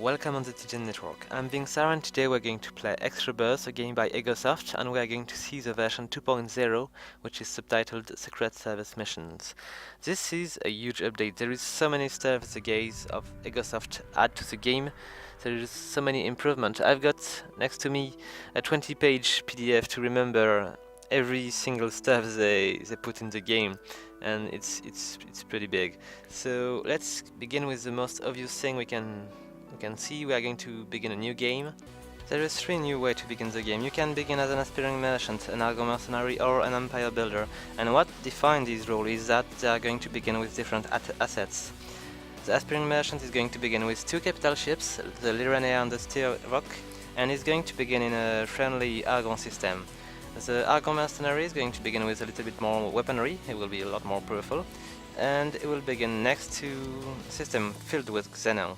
welcome on the TJ Network. I'm Vynxar and today we're going to play Rebirth, a game by Egosoft, and we are going to see the version 2.0, which is subtitled Secret Service Missions. This is a huge update. There is so many stuff the guys of Egosoft add to the game. There is so many improvements. I've got next to me a 20-page PDF to remember every single stuff they put in the game, and it's pretty big. So let's begin with the most obvious thing we can see. We are going to begin a new game. There is 3 new ways to begin the game. You can begin as an aspiring merchant, an Argo mercenary, or an empire builder. And what defines these roles is that they are going to begin with different assets. The aspiring merchant is going to begin with 2 capital ships, the Liranea and the Steel Rock, and is going to begin in a friendly Argon system. The Argo mercenary is going to begin with a little bit more weaponry. It will be a lot more powerful, and it will begin next to a system filled with Xeno.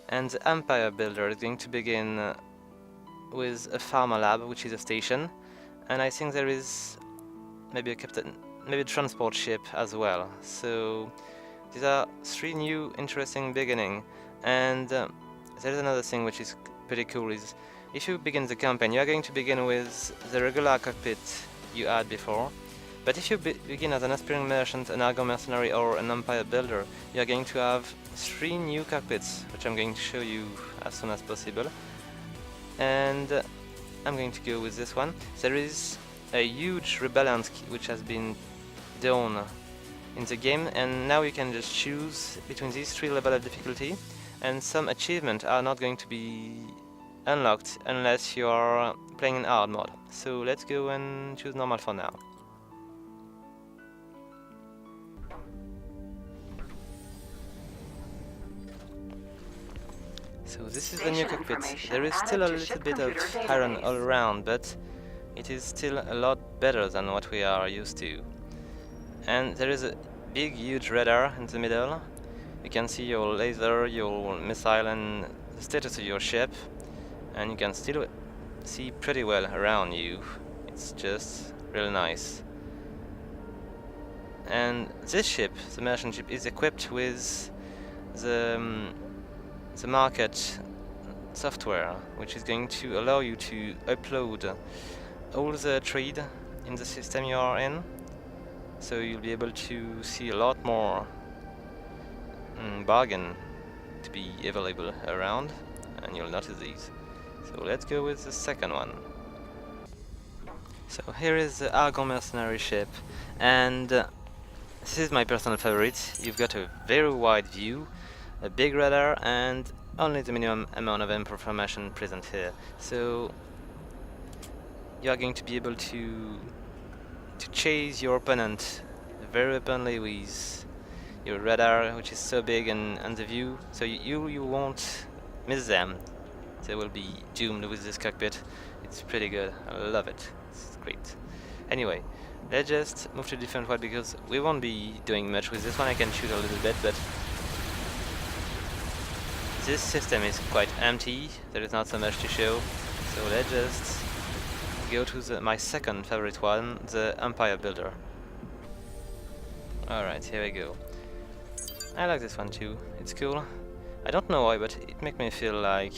And the Empire Builder is going to begin with a Pharma Lab, which is a station, and I think there is maybe a transport ship as well. So these are 3 new interesting beginnings. And there's another thing which is pretty cool, is if you begin the campaign, you are going to begin with the regular cockpit you had before. But if you begin as an aspiring merchant, an Argo mercenary, or an Empire Builder, you are going to have 3 new cockpits, which I'm going to show you as soon as possible. And I'm going to go with this one. There is a huge rebellion which has been done in the game, and now you can just choose between these 3 levels of difficulty, and some achievements are not going to be unlocked unless you are playing in hard mode. So let's go and choose normal for now. So this is the new cockpit. There is still a little bit of iron all around, but it is still a lot better than what we are used to. And there is a big, huge radar in the middle. You can see your laser, your missile, and the status of your ship. And you can still see pretty well around you. It's just really nice. And this ship, the merchant ship, is equipped with the market software, which is going to allow you to upload all the trade in the system you are in. So you'll be able to see a lot more bargain to be available around, and you'll notice these. So let's go with the second one. So here is the Argo mercenary ship, and this is my personal favorite. You've got a very wide view, a big radar, and only the minimum amount of information present here. So you are going to be able to chase your opponent very openly with your radar, which is so big, and the view, so you won't miss them. They will be doomed with this cockpit. It's pretty good. I love it. It's great. Anyway, let's just move to a different one, because we won't be doing much with this one. I can shoot a little bit, but this system is quite empty. There is not so much to show. So let's just go to my second favorite one, the Empire Builder. Alright, here we go. I like this one too. It's cool. I don't know why, but it makes me feel like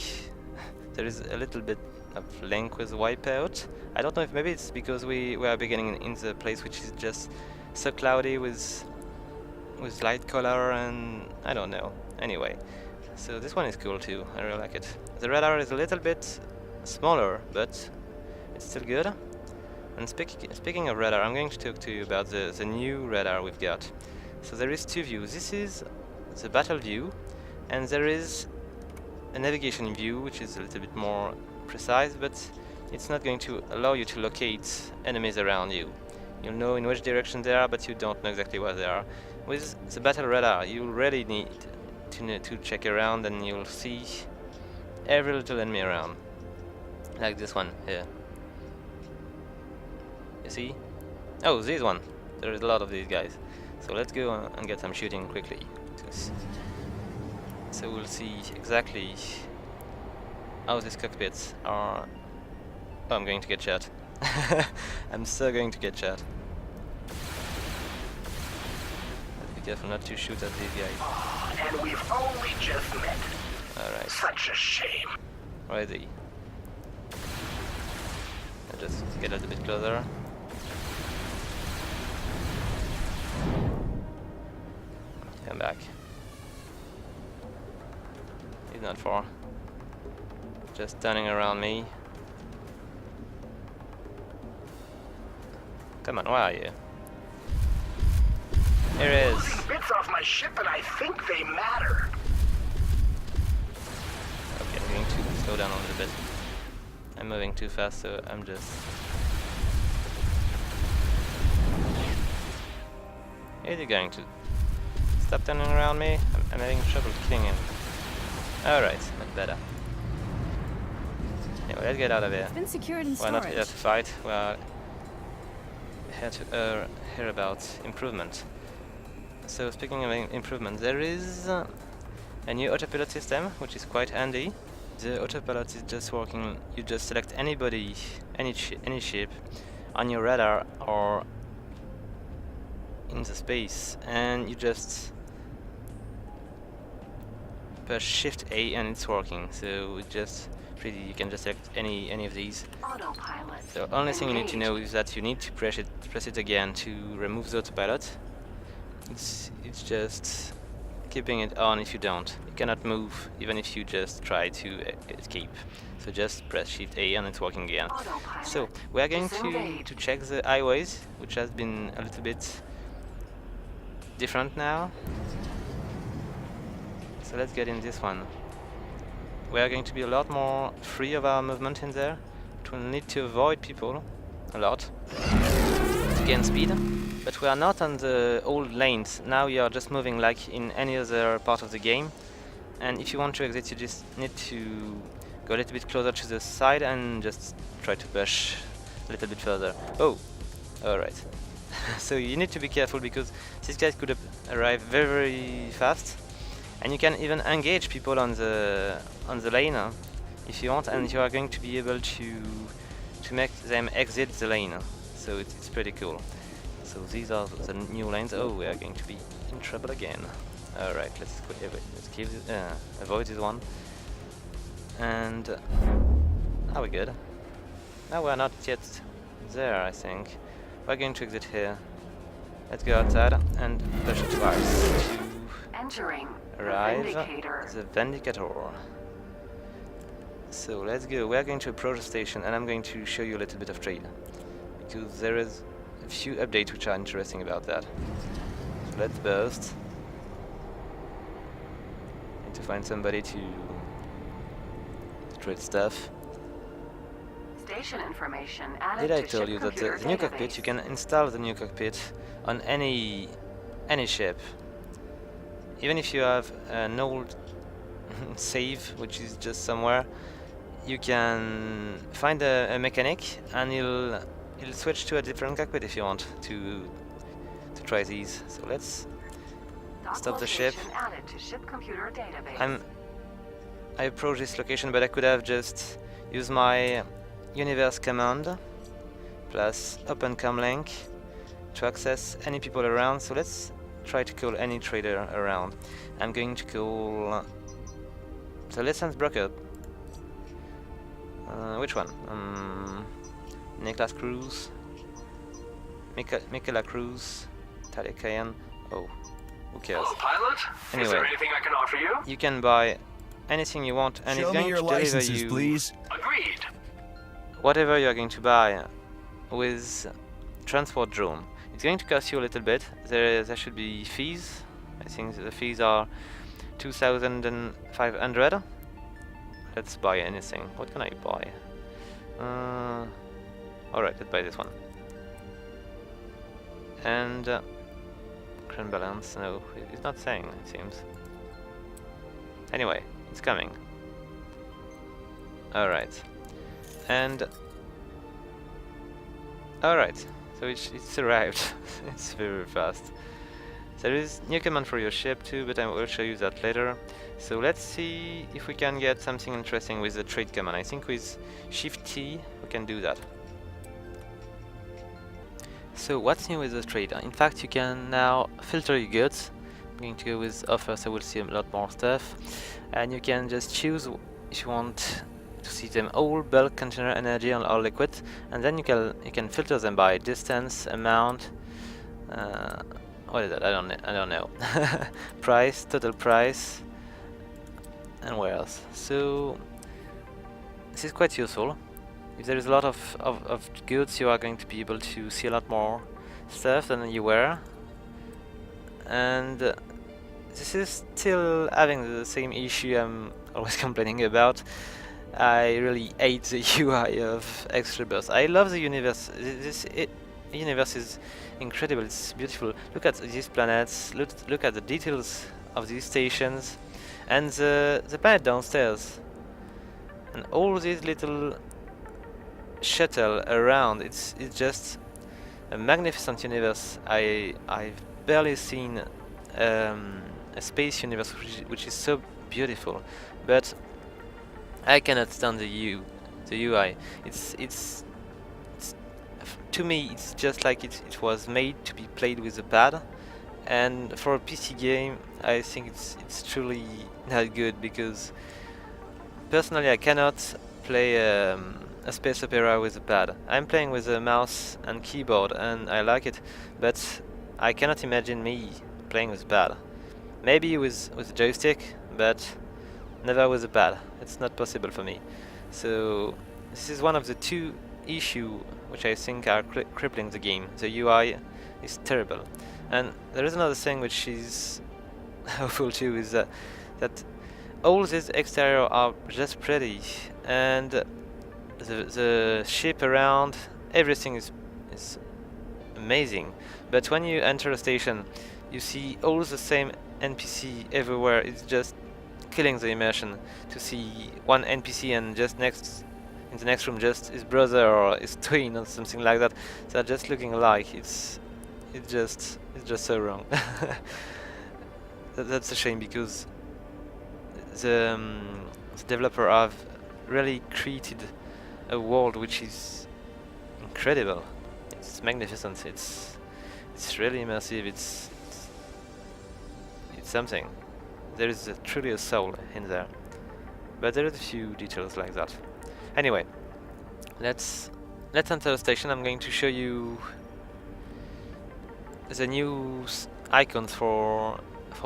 there is a little bit of link with Wipeout. I don't know if maybe it's because we are beginning in the place which is just so cloudy with light color, and I don't know. Anyway, so this one is cool too. I really like it. The radar is a little bit smaller, but it's still good. And speaking of radar, I'm going to talk to you about the new radar we've got. So there is 2 views. This is the battle view, and there is a navigation view, which is a little bit more precise, but it's not going to allow you to locate enemies around you. You'll know in which direction they are, but you don't know exactly where they are. With the battle radar, you really need to check around, and you'll see every little enemy around. Like this one here. You see? Oh, this one. There is a lot of these guys. So let's go and get some shooting quickly. So we'll see exactly how these cockpits are. Oh, I'm going to get shot. I'm so going to get shot. Let's be careful not to shoot at these guys. And we've only just met. Alright. Such a shame. Where is he? I'll just get a little bit closer. Come back. He's not far. Just turning around me. Come on, where are you? Here it is. Pulling bits off my ship, and I think they matter. Okay, I'm going to slow down a little bit. I'm moving too fast, so I'm just... Is he going to stop turning around me? I'm having trouble killing him. Alright, much better. Anyway, let's get out of here. It's been secured in We're not storage. here to fight, we're here to hear about improvement. So speaking of improvement, there is a new autopilot system, which is quite handy. The autopilot is just working, you just select anybody, any ship on your radar or in the space, and you just press Shift A and it's working. So it just you can just select any of these. Autopilot. The only thing you need to know is that you need to press it again to remove the autopilot. It's just keeping it on. If you don't, you cannot move even if you just try to escape. So just press Shift A and it's working again. Autopilot. So we are going Disengage. to check the highways, which has been a little bit different now. So let's get in this one. We are going to be a lot more free of our movement in there. It will need to avoid people a lot to gain speed, but we are not on the old lanes. Now you are just moving like in any other part of the game, and if you want to exit you just need to go a little bit closer to the side and just try to push a little bit further. Oh, alright. So you need to be careful because these guys could arrive very, very fast. And you can even engage people on the lane if you want, and you are going to be able to make them exit the lane. So it's pretty cool. So these are the new lanes. Oh, we are going to be in trouble again. All right, let's keep avoid this one. And are we good? No, we are not yet there. I think we're going to exit here. Let's go outside and push it twice to Entering arrive Vindicator. the Vindicator. So let's go. We are going to approach the station, and I'm going to show you a little bit of trade because there is a few updates which are interesting about that. So let's burst. Need to find somebody to trade stuff. Station information added Did I to tell ship you that computer the new cockpit, database. you can install the new cockpit on any ship. Even if you have an old save, which is just somewhere, you can find a mechanic and he'll switch to a different cockpit if you want to try these. So let's Dock stop the ship. location added to ship computer database. I approach this location, but I could have just used my universe command plus open comlink to access any people around. So let's try to call any trader around. I'm going to call the license broker. Which one? Nicholas Cruz, Michaela Cruz, Talia Cayenne. Oh, who cares? Autopilot? Anyway. Is there anything I can offer you? You can buy anything you want, and Show it's me going your to deliver licenses, you please. Agreed. whatever you are going to buy with transport drone. It's going to cost you a little bit. There should be fees. I think the fees are 2,500. Let's buy anything. What can I buy? Alright, let's buy this one. And current balance, no, it's not saying, it seems. Anyway, it's coming. Alright. And alright, so it's arrived. It's very fast. There is new command for your ship too, but I will show you that later. So let's see if we can get something interesting with the trade command. I think with Shift T we can do that. So what's new with the trade? In fact, you can now filter your goods going to go with offer, so we'll see a lot more stuff. And you can just choose if you want to see them all, bulk, container, energy, and all liquid. And then you can filter them by distance, amount. What is that? I don't know. Price, total price, and where else? So this is quite useful. If there is a lot of goods, you are going to be able to see a lot more stuff than you were. And this is still having the same issue I'm always complaining about. I really hate the UI of Rebirth. I love the universe. This universe is incredible. It's beautiful. Look at these planets. Look at the details of these stations, and the planet downstairs, and all these little shuttle around. It's just a magnificent universe. I've barely seen a space universe which is so beautiful, but I cannot stand the UI. It's to me it's just like it was made to be played with a pad, and for a PC game I think it's truly not good, because personally I cannot play a space opera with a pad. I'm playing with a mouse and keyboard and I like it, but I cannot imagine me playing with a pad. Maybe with a joystick, but never with a pad. It's not possible for me. So this is one of the two issues which I think are crippling the game. The UI is terrible. And there is another thing which is awful too, is that all these exterior are just pretty, and the ship around, everything is amazing. But when you enter a station, you see all the same NPC everywhere. It's just killing the immersion to see one NPC and just in the next room just his brother or his twin or something like that. They're just looking alike. It's just so wrong. That's a shame, because the developer have really created a world which is incredible. It's magnificent. It's really immersive. It's something. There is truly a soul in there, but there are a few details like that. Anyway, let's enter the station. I'm going to show you the new icons for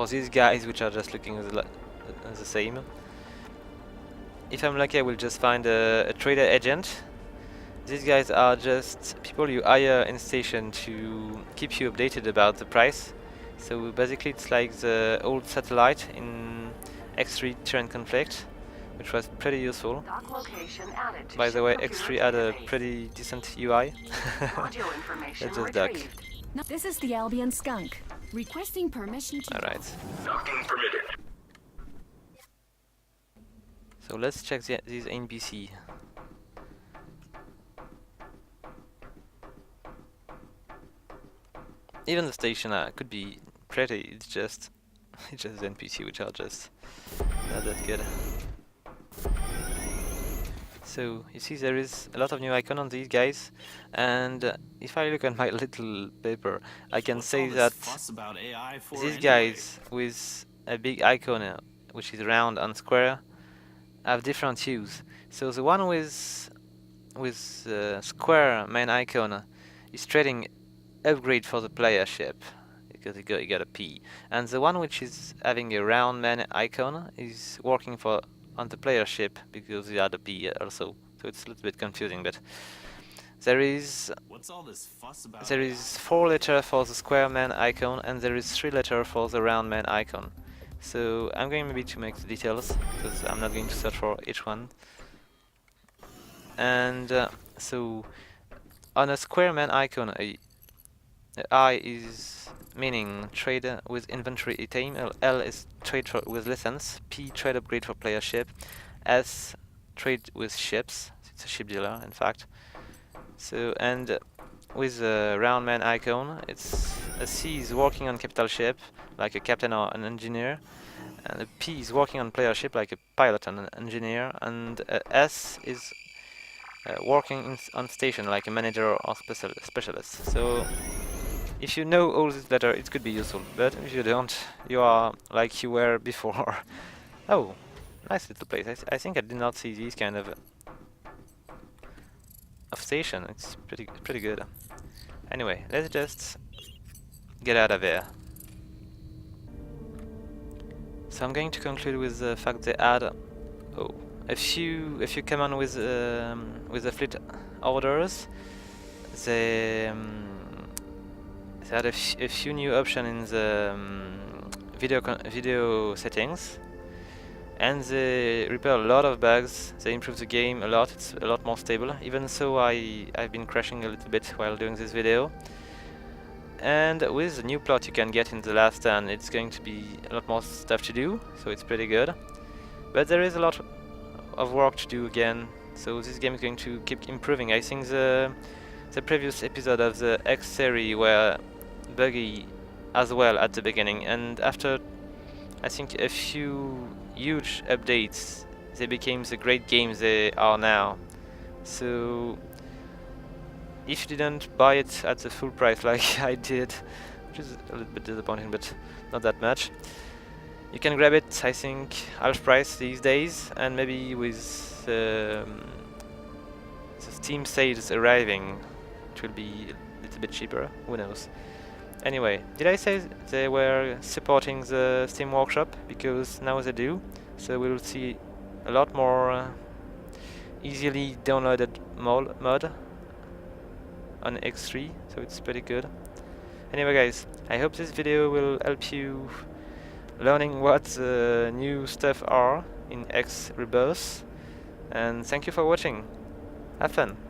these guys, which are just looking the same. If I'm lucky, I will just find a trader agent. These guys are just people you hire in station to keep you updated about the price. So basically it's like the old satellite in X3 Terrain Conflict, which was pretty useful. By the way, X3 had a pretty decent UI. Let's just duck. This is the Albion skunk. Requesting permission to... Alright. Docking permitted. So let's check these NPC. Even the station could be pretty. It's just NPC which are just not that good. So you see there is a lot of new icon on these guys, and if I look at my little paper, I can say that these guys with a big icon which is round and square have different hues. So the one with square main icon is trading upgrade for the player ship, because you got a P, and the one which is having a round main icon is working on the player ship, because you had a P also. So it's a little bit confusing, but there is 4 letters for the square main icon, and there is 3 letters for the round main icon. So I'm going maybe to make the details, because I'm not going to search for each one. And so on a square main icon, I is meaning trade with inventory item, L is trade with license, P trade upgrade for player ship, S trade with ships, it's a ship dealer in fact. So, and with a round man icon, it's a C is working on capital ship, like a captain or an engineer, and a P is working on player ship, like a pilot and an engineer, and S is working on station, like a manager or specialist. So if you know all this better, it could be useful, but if you don't, you are like you were before. Oh, nice little place. I think I did not see these kind of station. It's pretty good. Anyway, let's just get out of here. So I'm going to conclude with the fact they add if you come on with the fleet orders, they had a few new options in the video settings, and they repair a lot of bugs. They improve the game a lot. It's a lot more stable. Even so, I've been crashing a little bit while doing this video. And with the new plot you can get in the last stand, it's going to be a lot more stuff to do, so it's pretty good. But there is a lot of work to do again, so this game is going to keep improving. I think the previous episode of the X series were buggy as well at the beginning, and after I think a few huge updates, they became the great games they are now. So if you didn't buy it at the full price like I did, which is a little bit disappointing, but not that much, you can grab it, I think, half price these days, and maybe with the Steam sales arriving, it will be a little bit cheaper, who knows. Anyway, did I say they were supporting the Steam Workshop? Because now they do, so we will see a lot more easily downloaded mod on X3, so it's pretty good. Anyway guys, I hope this video will help you learning what the new stuff are in X Rebirth, and thank you for watching. Have fun!